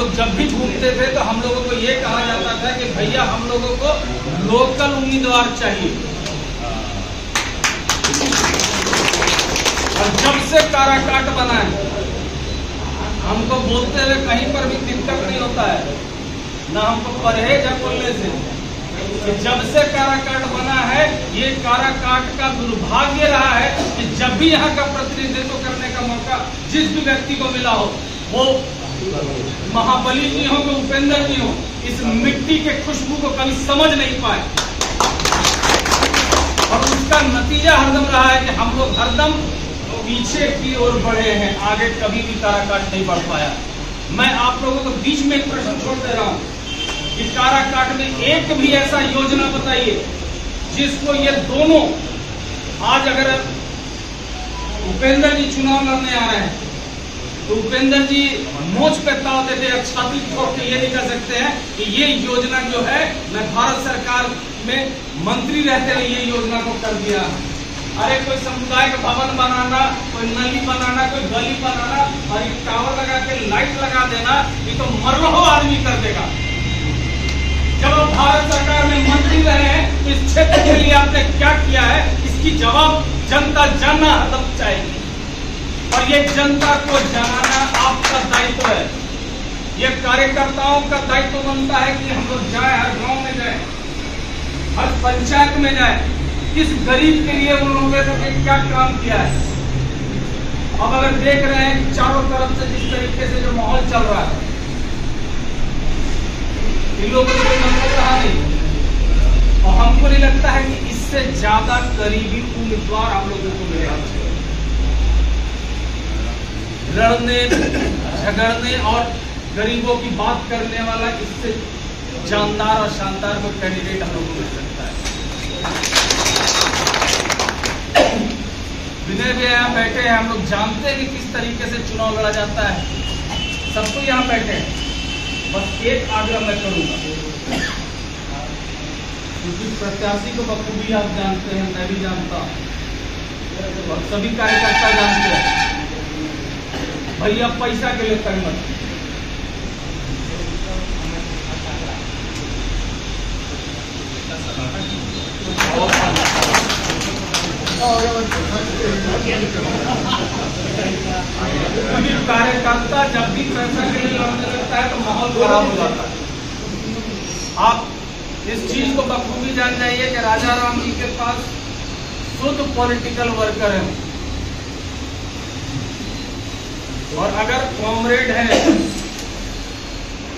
लोग जब भी घूमते थे तो हम लोगों को ये कहा जाता था कि भैया हम लोगों को लोकल उम्मीदवार चाहिए। और जब से काराकाट बना है हमको बोलते हुए कहीं पर भी दिक्कत नहीं होता है, ना हमको परहेज है बोलने से। कि जब से काराकाट बना है, ये काराकाट का दुर्भाग्य रहा है कि जब भी यहाँ का प्रतिनिधित्व करने का मौका जिस भी व्यक्ति को मिला हो, वो महाबली जी हो कि उपेंद्र जी हो, इस मिट्टी के खुशबू को कभी समझ नहीं पाए। और उसका नतीजा हरदम रहा है कि हम लोग हरदम पीछे की ओर बढ़े हैं, आगे कभी भी काराकाट नहीं बढ़ पाया। मैं आप लोगों को बीच में एक प्रश्न छोड़ दे रहा हूं कि काराकाट में एक भी ऐसा योजना बताइए जिसको ये दोनों, आज अगर उपेंद्र जी चुनाव लड़ने आ रहे हैं तो उपेंद्र जी मोच पे ताव देते हैं, छाती ठोक के ये नहीं कर सकते हैं कि ये योजना जो है मैं भारत सरकार में मंत्री रहते हुए ये योजना को कर दिया। अरे कोई समुदाय का भवन बनाना, कोई नली बनाना, कोई गली बनाना और एक टावर लगा के लाइट लगा देना, ये तो मरलो आदमी कर देगा। जब आप भारत सरकार में मंत्री रहे हैं तो इस क्षेत्र के लिए आपने क्या किया है, इसकी जवाब जनता जानना हरदम चाहेगी। और ये जनता को जनाना आपका दायित्व है। ये कार्यकर्ताओं का दायित्व बनता है कि हम लोग जाए, हर गांव में जाए, हर पंचायत में जाए, किस गरीब के लिए उन्होंने क्या काम किया है। अब अगर देख रहे हैं कि चारों तरफ से जिस तरीके से जो माहौल चल रहा है, इन लोगों को कोई मतलब रहा नहीं। और हमको नहीं लगता है कि इससे ज्यादा करीबी उम्मीदवार हम लोगों को मिलेगा। लड़ने, झगड़ने और गरीबों की बात करने वाला इससे जानदार और शानदार कोई कैंडिडेट हम लोगों को मिल सकता है। विनय भी यहाँ बैठे हैं, हम लोग जानते हैं कि किस तरीके से चुनाव लड़ा जाता है। सबको यहाँ बैठे हैं, बस एक आग्रह मैं करूंगा, क्योंकि प्रत्याशी को बखूबी आप जानते हैं, मैं भी जानता हूं और सभी कार्यकर्ता जानते हैं। भैया पैसा के लिए कहीं मत, कार्यकर्ता जब भी पैसा के लिए लड़ने लगता है तो माहौल खराब हो जाता है। आप इस चीज को बखूबी जान जाइए कि राजा राम जी के पास शुद्ध पॉलिटिकल वर्कर है, और अगर कॉमरेड है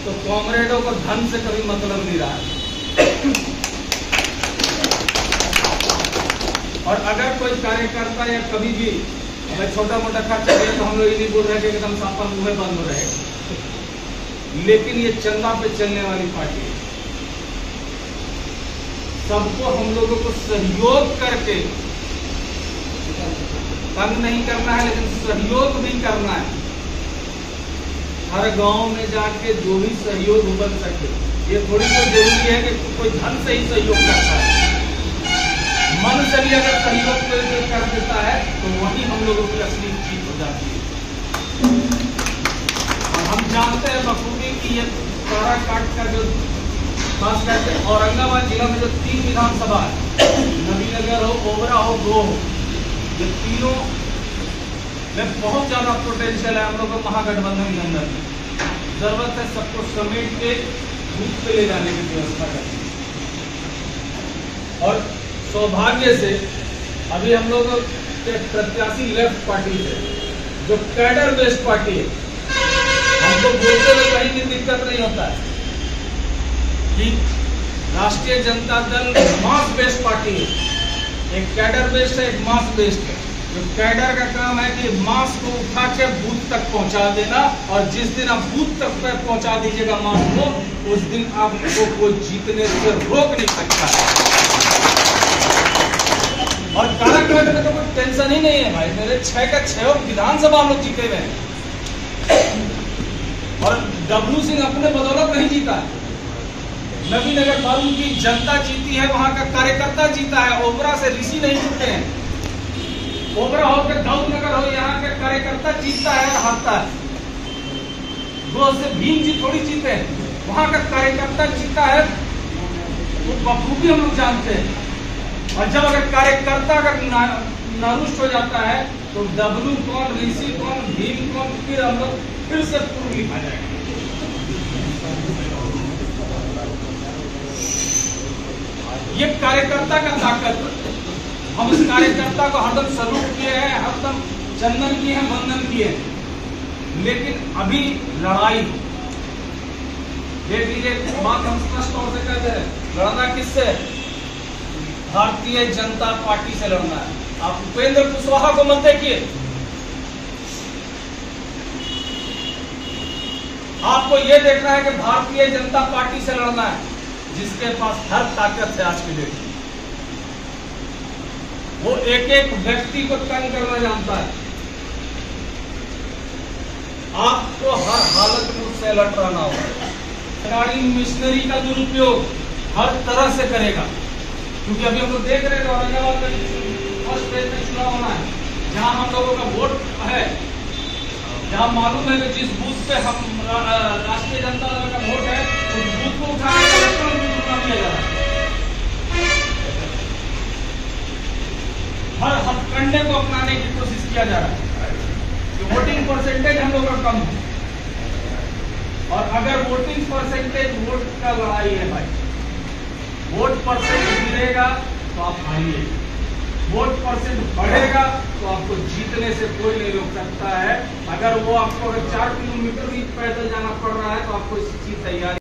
तो कॉमरेडों को धन से कभी मतलब नहीं रहा है। और अगर कोई कार्यकर्ता या कभी भी अगर छोटा मोटा खर्च करे तो हम लोग ये नहीं बोल रहे कि एकदम साफा मुंह बंद हो रहे, लेकिन ये चंदा पे चलने वाली पार्टी है। सबको हम लोगों को सहयोग करके, तंग नहीं करना है लेकिन सहयोग भी करना है। हर गांव में जाके जो भी सहयोग बन सके, ये थोड़ी तो जरूरी है कि कोई धन से ही सहयोग करता है। मन से भी अगर सहयोग कर देता है तो वही हम लोगों की असली जीत हो जाती है। और हम जानते हैं बखूबी कि ये काराकाट का जो खास करके औरंगाबाद जिला में जो 3 विधानसभा है, नबीनगर हो, ओबरा हो, गो हो, ये तीनों में बहुत ज्यादा पोटेंशियल है हम लोग को महागठबंधन के अंदर में। जरूरत है सबको समेट के बूथ पे ले जाने की व्यवस्था करनी। और सौभाग्य से अभी हम लोग के प्रत्याशी लेफ्ट पार्टी से, जो कैडर बेस्ड पार्टी है, हमको बोलते हुए कहीं भी दिक्कत नहीं होता है कि राष्ट्रीय जनता दल मास बेस्ड पार्टी है। एक कैडर बेस्ड है, एक मास बेस्ड है। जो कैडर का काम है कि मास को उठा के बूथ तक पहुंचा देना, और जिस दिन आप बूथ तक पहुंचा दीजिएगा मास को, उस दिन आपको कोई जीतने से रोक नहीं सकता। और काराकाट में तो कोई टेंशन ही नहीं है भाई, मेरे 6 का 6 विधानसभा हम लोग जीते हुए हैं। और डब्लू सिंह अपने बदौलत नहीं जीता है, नबीनगर बाबू की जनता जीती है, वहां का कार्यकर्ता जीता है। ओबरा से ऋषि नहीं जीते हैं, ओबरा हो के दाऊदनगर हो, यहाँ के कार्यकर्ता जीतता है और हारता है। वो से भीम जी थोड़ी जीते हैं, वहां का कार्यकर्ता जीता है वो बखूबी हम लोग जानते हैं। और जब अगर कार्यकर्ता अगर नारुष्ट हो जाता है तो डब्लू कौन, ऋषि कौन, भीम कौन, फिर हम लोग फिर से पूर्व लिखा जाएगा। ये कार्यकर्ता का ताकत, हम इस कार्यकर्ता को हरदम सलूट किए हैं, हरदम चंदन किए हैं, वंदन किए हैं। लेकिन अभी लड़ाई देख लीजिए, बात हम स्पष्ट तौर से कहते हैं, लड़ना किससे? भारतीय जनता पार्टी से लड़ना है। आप उपेंद्र कुशवाहा को मत देखिए, आपको यह देखना है कि भारतीय जनता पार्टी से लड़ना है, जिसके पास हर ताकत है आज की डेट में। वो एक एक व्यक्ति को तंग करना जानता है। आपको हर हालत में उससे अलर्ट रहना होगा। सरकारी मिशनरी का दुरुपयोग हर तरह से करेगा, क्योंकि अभी हम लोग देख रहे हैं औरंगाबाद में फर्स्ट फेज में चुनाव होना है, जहां हम लोगों का वोट है, जहां मालूम है कि जिस बूथ पे हम राष्ट्रीय जनता दल का वोट है उस बूथ को उठाने का लक्षण भी चुनाव किया जा रहा है। हर हथकंडे को अपनाने की कोशिश किया जा रहा है कि वोटिंग परसेंटेज हम लोग का कम है। और अगर वोटिंग परसेंटेज, वोट का लड़ाई है भाई, वोट परसेंट गिरेगा तो आप हारिए, वोट परसेंट बढ़ेगा तो आपको जीतने से कोई नहीं रोक सकता है। अगर वो आपको अगर 4 किलोमीटर भी पैदल जाना पड़ रहा है तो आपको इसकी तैयारी